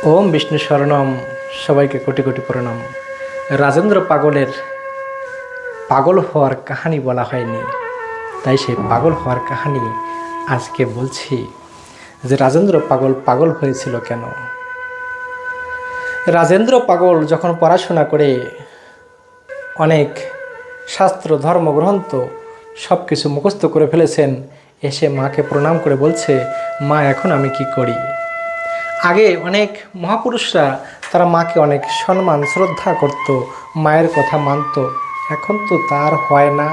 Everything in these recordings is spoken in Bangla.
ওম বিষ্ণু শরণম। সবাইকে কোটি কোটি প্রণাম। রাজেন্দ্র পাগলের পাগল হওয়ার কাহিনী বলা হয়নি, তাই সেই পাগল হওয়ার কাহিনী আজকে বলছি যে রাজেন্দ্র পাগল পাগল হয়েছিল কেন। রাজেন্দ্র পাগল যখন পড়াশোনা করে অনেক শাস্ত্র ধর্মগ্রন্থ সব কিছু মুখস্থ করে ফেলেছেন, এসে মাকে প্রণাম করে বলছে, মা এখন আমি কি করি। আগে অনেক মহাপুরুষরা তারা মাকে অনেক সম্মান শ্রদ্ধা করত, মায়ের কথা মানত। এখন তো তার হয় না।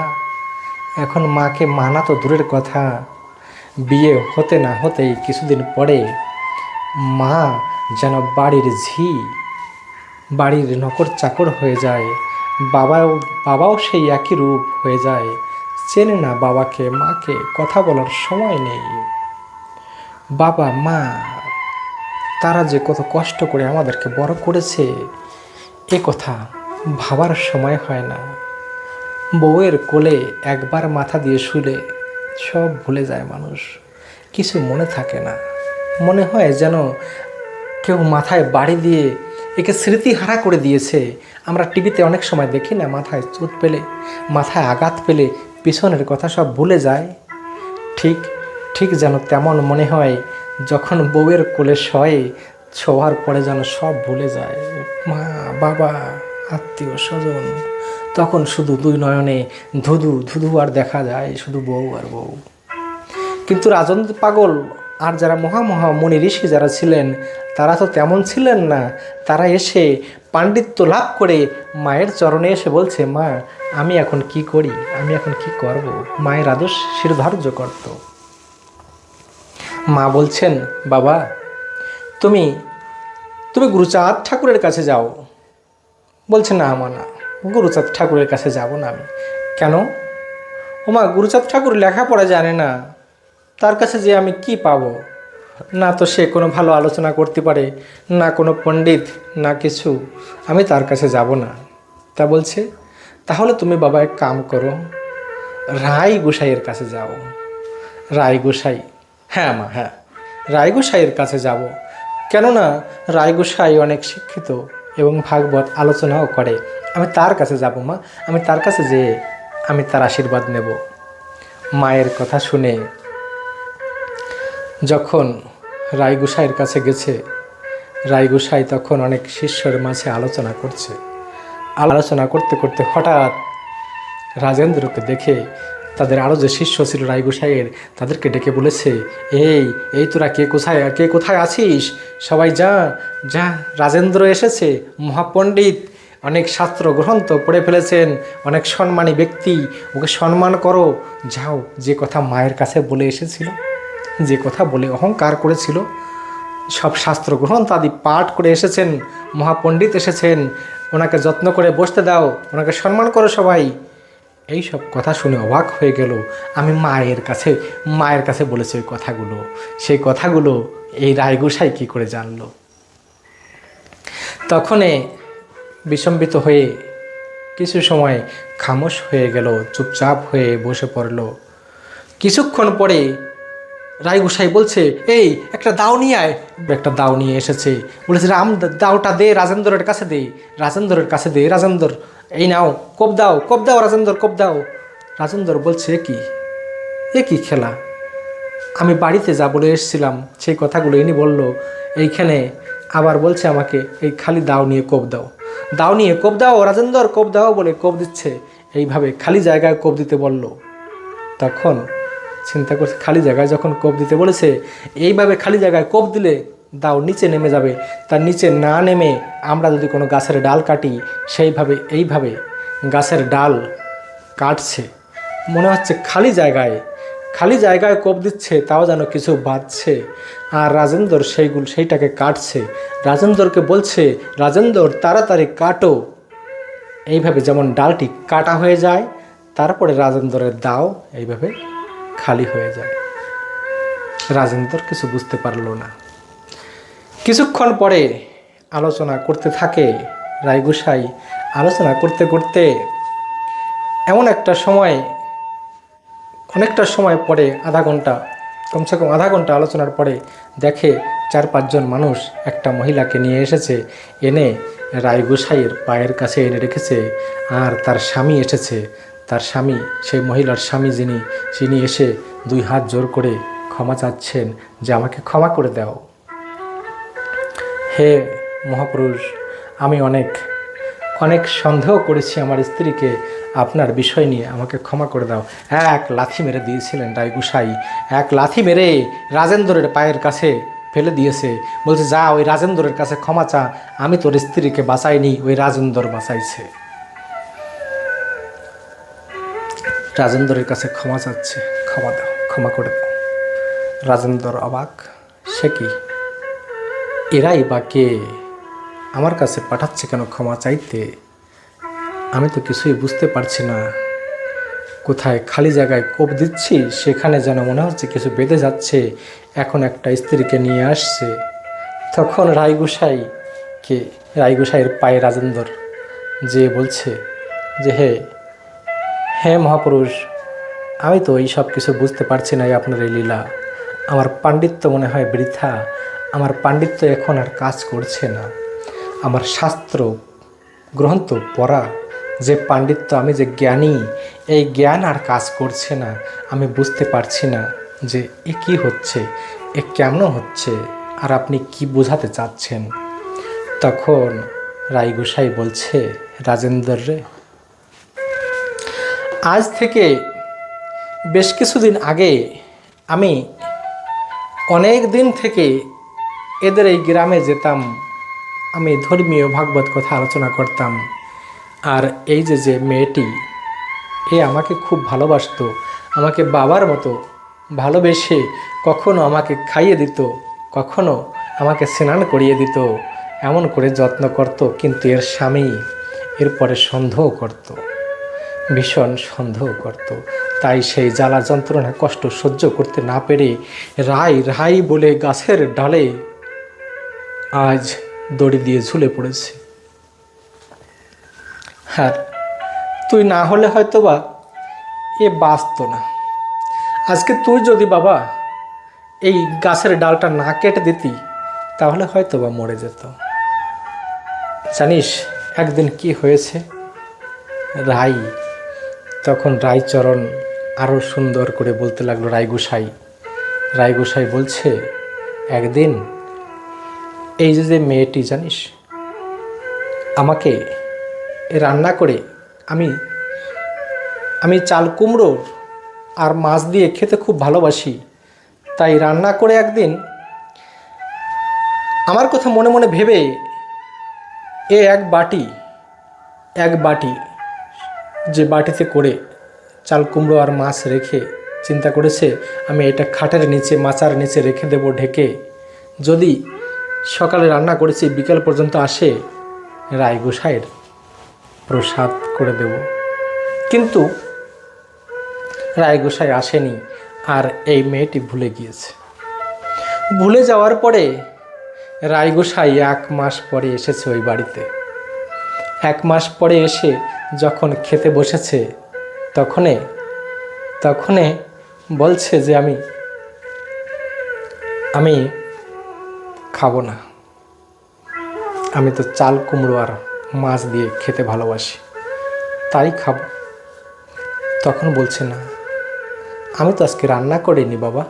এখন মাকে মানা তো দূরের কথা, বিয়ে হতে না হতেই কিছুদিন পরে মা যেন বাড়ির ঝি, বাড়ির নকর চাকর হয়ে যায়। বাবাও সেই একই রূপ হয়ে যায়, চেনে না বাবাকে মাকে, কথা বলার সময় নেই। বাবা মা তারা যে কত কষ্ট করে আমাদেরকে বড় করেছে এ কথা ভাবার সময় হয় না। বউয়ের কোলে একবার মাথা দিয়ে শুলে সব ভুলে যায় মানুষ, কিছু মনে থাকে না। মনে হয় যেন কেউ মাথায় বাড়ি দিয়ে একে স্মৃতিহারা করে দিয়েছে। আমরা টিভিতে অনেক সময় দেখি না, মাথায় চোট পেলে, মাথায় আঘাত পেলে পিছনের কথা সব ভুলে যায়। ঠিক ঠিক যেন তেমন মনে হয় যখন বউয়ের কোলে শোয়ার পরে যেন সব ভুলে যায়, মা বাবা আত্মীয় স্বজন। তখন শুধু দুই নয়নে ধুধু ধুধু আর দেখা যায়, শুধু বউ আর বউ। কিন্তু রাজেন্দ্র পাগল আর যারা মহা মুনি ঋষি যারা ছিলেন তারা তো তেমন ছিলেন না। তারা এসে পাণ্ডিত্য লাভ করে মায়ের চরণে এসে বলছে, মা আমি এখন কি করি, আমি এখন কি করব। মায়ের আদর্শ শিরধার্য করত। মা বলছেন, বাবা তুমি তুমি গুরুচাঁদ ঠাকুরের কাছে যাও। বলছে, না মা না, গুরুচাঁদ ঠাকুরের কাছে যাব না আমি। কেন? ওমা, গুরুচাঁদ ঠাকুর লেখাপড়া জানে না, তার কাছে যে আমি কি পাবো। না তো সে কোনো ভালো আলোচনা করতে পারে, না কোনো পণ্ডিত, না কিছু, আমি তার কাছে যাব না। তা বলছে, তাহলে তুমি বাবা এক কাম করো, রায় গোসাইয়ের কাছে যাও। রায় গোসাই? হ্যাঁ মা, হ্যাঁ, রায় গোসাইয়ের কাছে যাব। কেননা রায় গোসাই অনেক শিক্ষিত এবং ভাগবত আলোচনাও করে। আমি তার কাছে যাব মা, আমি তার কাছে যেয়ে আমি তার আশীর্বাদ নেব। মায়ের কথা শুনে যখন রায় গোসাইয়ের কাছে গেছে, রায় গোসাই তখন অনেক শিষ্যের মাঝে আলোচনা করছে। আলোচনা করতে করতে হঠাৎ রাজেন্দ্রকে দেখে তাদের আরও যে শিষ্য ছিল রায় গোসাইয়ের, তাদেরকে ডেকে বলেছে, এই এই তোরা কে কোথায় আছিস, সবাই যা যা, রাজেন্দ্র এসেছে, মহাপণ্ডিত, অনেক শাস্ত্র গ্রন্থ পড়ে ফেলেছেন, অনেক সম্মানী ব্যক্তি, ওকে সম্মান করো। যাও, যে কথা মায়ের কাছে বলে এসেছিল, যে কথা বলে অহংকার করেছিল, সব শাস্ত্র গ্রন্থ আদি পাঠ করে এসেছেন, মহাপণ্ডিত এসেছেন, ওনাকে যত্ন করে বসতে দাও, ওনাকে সম্মান করো সবাই। এই সব কথা শুনে অবাক হয়ে গেল। আমি মায়ের কাছে বলেছি ওই কথাগুলো, সেই কথাগুলো এই রায়গোসাই কী করে জানলো। তখনে বিচম্বিত হয়ে কিছু সময় খামোশ হয়ে গেল, চুপচাপ হয়ে বসে পড়ল। কিছুক্ষণ পরে রায়গোসাই বলছে, এই একটা দাও নিয়ে আয়। একটা দাও নিয়ে এসেছে, বলেছে, দাওটা দে, রাজেন্দ্রের কাছে দে, রাজেন্দ্রের কাছে দে। রাজেন্দ্র, এই নাও, কোপ দাও রাজেন্দ্র, কোপ দাও। রাজেন্দ্র বলছে, এ কি খেলা, আমি বাড়িতে যা বলে এসেছিলাম সেই কথাগুলো ইনি বলল, এইখানে আবার বলছে আমাকে এই খালি দাও নিয়ে কোপ দাও, দাও নিয়ে কোপ দাও, রাজেন্দ্র কোপ দাও বলে কোপ দিচ্ছে। এইভাবে খালি জায়গায় কোপ দিতে বলল। তখন চিন্তা করছে, খালি জায়গায় যখন কোপ দিতে বলেছে, এইভাবে খালি জায়গায় কোপ দিলে দাও নিচে নেমে যাবে, তার নিচে না নেমে আমরা যদি কোনো গাছের ডাল কাটি, এইভাবে গাছের ডাল কাটছে, মনে হচ্ছে খালি জায়গায় কোপ দিচ্ছে, তাও যেন কিছু বাজছে। আর রাজেন্দ্র সেইটাকে কাটছে। রাজেন্দ্রকে বলছে, রাজেন্দ্র তাড়াতাড়ি কাটো। এইভাবে যেমন ডালটি কাটা হয়ে যায়, তারপরে রাজেন্দ্রের দাও এইভাবে খালি হয়ে যায়। রাজেন্দ্র কিছু বুঝতে পারল না। কিছুক্ষণ পরে আলোচনা করতে থাকে রায়গোসাই। আলোচনা করতে করতে অনেকটা সময় পরে, কমসে কম আধা ঘন্টা আলোচনার পরে দেখে 4-5 জন মানুষ একটা মহিলাকে নিয়ে এসেছে, এনে রায়গোসাইয়ের পায়ের কাছে এনে রেখেছে। আর তার স্বামী এসেছে, তার স্বামী, সেই মহিলার স্বামী যিনি এসে 2 হাত জোর করে ক্ষমা চাচ্ছেন যে আমাকে ক্ষমা করে দাও। হে মহাপুরুষ, আমি অনেক সন্দেহ করেছি আমার স্ত্রীকে, আপনার বিষয় নিয়ে আমাকে ক্ষমা করে দাও। এক লাথি মেরে দিয়েছিলেন রায়গোসাই, এক লাথি মেরে রাজেন্দ্রের পায়ের কাছে ফেলে দিয়েছে। বলছে, যা ওই রাজেন্দ্রের কাছে ক্ষমা চা, আমি তোর স্ত্রীকে বাঁচাইনি, ওই রাজেন্দ্র বাঁচাইছে। রাজেন্দ্রের কাছে ক্ষমা চাচ্ছে, ক্ষমা দাও, ক্ষমা করে দাও। রাজেন্দ্র অবাক, সে কি, এরাই বা কে, আমার কাছে পাঠাচ্ছে কেন ক্ষমা চাইতে? আমি তো কিছুই বুঝতে পারছি না। কোথায় খালি জায়গায় কোপ দিচ্ছি, সেখানে যেন মনে হচ্ছে কিছু বেঁধে যাচ্ছে। এখন একটা স্ত্রীকে নিয়ে আসছে। তখন রায়গোসাইয়ের পায়ে রাজেন্দ্র যে বলছে যে, হে মহাপুরুষ, আমি তো এই সব কিছু বুঝতে পারছি না, আপনার এই লীলা। আমার পাণ্ডিত্য মনে হয় বৃথা, আমার পাণ্ডিত্য এখন আর কাজ করছে না। আমার শাস্ত্র গ্রন্থ পড়া যে পাণ্ডিত্য, আমি যে জ্ঞানী, এই জ্ঞান আর কাজ করছে না। আমি বুঝতে পারছি না যে এ কী হচ্ছে, এ কেমন হচ্ছে, আর আপনি কি বোঝাতে চাচ্ছেন। তখন রায়গোসাই বলছে, রাজেন্দ্র রে, আজ থেকে বেশ কিছুদিন আগে আমি অনেক দিন থেকে এদের এই গ্রামে যেতাম, আমি ধর্মীয় ভাগবত কথা আলোচনা করতাম। আর এই যে মেয়েটি, এ আমাকে খুব ভালোবাসতো, আমাকে বাবার মতো ভালোবেসে কখনো আমাকে খাইয়ে দিত, কখনো আমাকে স্নান করিয়ে দিত, এমন করে যত্ন করত। কিন্তু এর স্বামী এরপরে সন্দেহ করত, ভীষণ সন্দেহ করত। তাই সেই জ্বালা যন্ত্রণা কষ্ট সহ্য করতে না পেরে রাই বলে গাছের ডালে আজ দড়ি দিয়ে ঝুলে পড়েছে। আর তুই না হলে হয়তো বা এ বাঁচত না। আজকে তুই যদি বাবা এই গাছের ডালটা না কেটে দিতি, তাহলে হয়তো বা মরে যেত। জানিস একদিন কি হয়েছে? তখন রায়চরণ আরও সুন্দর করে বলতে লাগলো, রায়গোসাই বলছে, একদিন এই যে মেয়েটি জানিস আমাকে রান্না করে, আমি চাল কুমড়ো আর মাছ দিয়ে খেতে খুব ভালোবাসি, তাই রান্না করে একদিন আমার কথা মনে মনে ভেবে এ এক বাটি যে বাটিতে করে চাল কুমড়ো আর মাছ রেখে চিন্তা করেছে, আমি এটা খাটের নিচে মাচার নিচে রেখে দেব ঢেকে, যদি সকালে রান্না করেছি বিকেল পর্যন্ত আসে, রায়গোসাইয়ের প্রসাদ করে দেব। কিন্তু রায়গোসাই আসেনি, আর এই মেয়েটি ভুলে গিয়েছে। ভুলে যাওয়ার পরে রায়গোসাই 1 মাস পরে এসেছে ওই বাড়িতে। 1 মাস পরে এসে যখন খেতে বসেছে, তখনে বলছে যে আমি খাবো না, আমি তো চাল কুমড়ো আর মাছ দিয়ে খেতে ভালোবাসি, তাই খাবো। তখন বলছে, না আমি তো আজকে রান্না করিনি বাবা।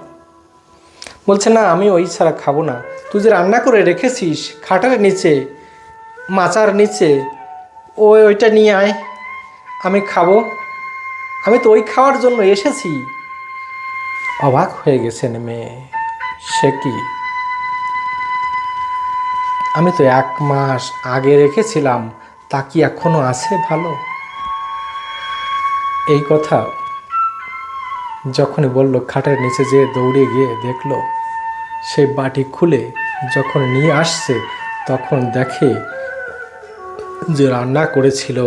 বলছে, না আমি ওই ছাড়া খাবো না, তুই যে রান্না করে রেখেছিস খাটের নিচে মাচার নিচে, ওইটা নিয়ে আয়, আমি খাবো, আমি তো ওই খাওয়ার জন্য এসেছি। অবাক হয়ে গেছেন মেয়ে, সে কি, আমি তো 1 মাস আগে রেখেছিলাম, তা কি এখনো আছে ভালো? এই কথা যখনই বলল, খাটের নিচে যেয়ে দৌড়ে গিয়ে দেখলো, সেই বাটি খুলে যখন নিয়ে আসছে, তখন দেখে যে রান্না করেছিল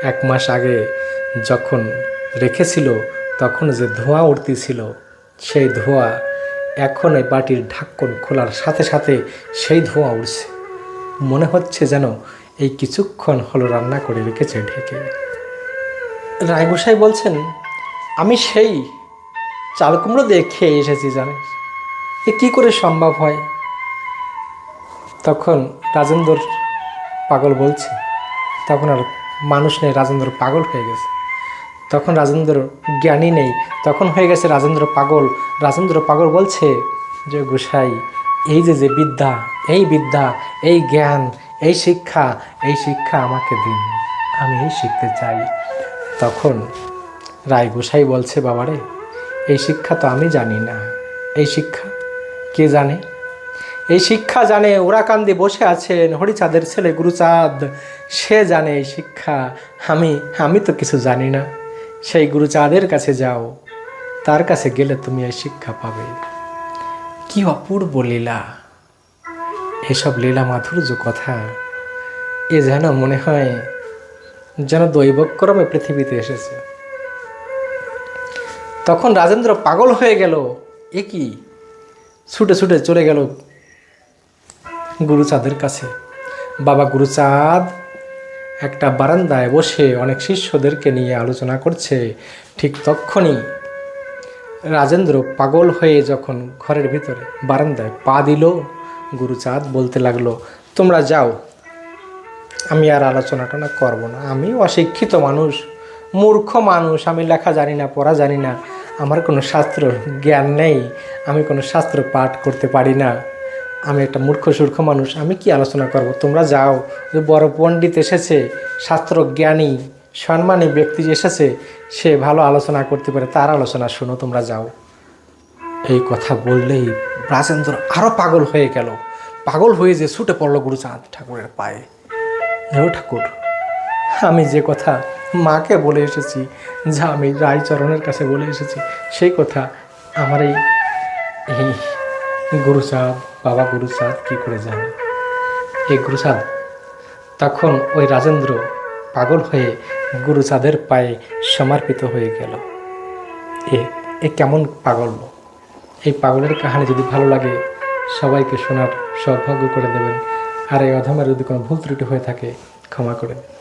1 মাস আগে যখন রেখেছিল, তখন যে ধোঁয়া উঠতেছিল, সেই ধোঁয়া এখন এই বাটির ঢাকন খোলার সাথে সাথে সেই ধোঁয়া উঠছে। মনে হচ্ছে যেন এই কিছুক্ষণ হলো রান্না করে রেখেছে ঢেকে। রায়গোসাই বলছেন, আমি সেই চাল কুমড়ো দিয়ে খেয়ে এসেছি, জানিস এ কী করে সম্ভব হয়? তখন রাজেন্দ্র পাগল বলছে, তখন আর মানুষ নেই, রাজেন্দ্র পাগল হয়ে গেছে। তখন রাজেন্দ্র জ্ঞানী নেই, তখন হয়ে গেছে রাজেন্দ্র পাগল। রাজেন্দ্র পাগল বলছে যে গোসাই, এই যে বিদ্যা, এই বিদ্যা, এই জ্ঞান, এই শিক্ষা আমাকে দিন, আমি এই শিখতে চাই। তখন রায় গোসাই বলছে, বাবারে, এই শিক্ষা তো আমি জানি না। এই শিক্ষা কে জানে? এই শিক্ষা জানে ওরাকান্দি বসে আছেন হরিচাঁদের ছেলে গুরুচাঁদ, সে জানে এই শিক্ষা। আমি তো কিছু জানি না। সেই গুরুচাঁদের কাছে যাও, তার কাছে গেলে তুমি এই শিক্ষা পাবে। কি অপূর্ব লীলা! এসব লীলা মাধুর্য কথা এ যেন মনে হয় যেন দৈবক্রমে পৃথিবীতে এসেছে। তখন রাজেন্দ্র পাগল হয়ে গেল। এ কি! ছুটে ছুটে চলে গেল গুরুচাঁদের কাছে। বাবা গুরুচাঁদ একটা বারান্দায় বসে অনেক শিষ্যদেরকে নিয়ে আলোচনা করছে। ঠিক তক্ষণই রাজেন্দ্র পাগল হয়ে যখন ঘরের ভিতরে বারান্দায় পা দিল, গুরুচাঁদ বলতে লাগলো, তোমরা যাও, আমি আর আলোচনাটা করব না। আমি অশিক্ষিত মানুষ, মূর্খ মানুষ, আমি লেখা জানি না, পড়া জানি না, আমার কোনো শাস্ত্র জ্ঞান নেই, আমি কোনো শাস্ত্র পাঠ করতে পারি না, আমি একটা মূর্খ সূর্খ মানুষ, আমি কি আলোচনা করব? তোমরা যাও, যে বড় পণ্ডিত এসেছে, শাস্ত্র জ্ঞানী সম্মানী ব্যক্তি এসেছে, সে ভালো আলোচনা করতে পারে, তার আলোচনা শোনো, তোমরা যাও। এই কথা বললেই রাজেন্দ্র আরও পাগল হয়ে গেল। পাগল হয়ে যে ছুটে পড়লো গুরুচাঁদ ঠাকুরের পায়ে। ও ঠাকুর, আমি যে কথা মাকে বলে এসেছি, যা আমি রায়চরণের কাছে বলে এসেছি, সেই কথা আমার এই গুরুচাঁদ, বাবা গুরুচাঁদ কি করে জানে? এই গুরুচাঁদ তখন ওই রাজেন্দ্র পাগল হয়ে গুরুচাঁদের পায়ে সমর্পিত হয়ে গেল। এ কেমন পাগল! এই পাগলের কাহিনী যদি ভালো লাগে সবাইকে শোনার সৌভাগ্য করে দেবেন। আর এই অধমের যদি কোনো ভুল ত্রুটি হয়ে থাকে ক্ষমা করে দেবেন।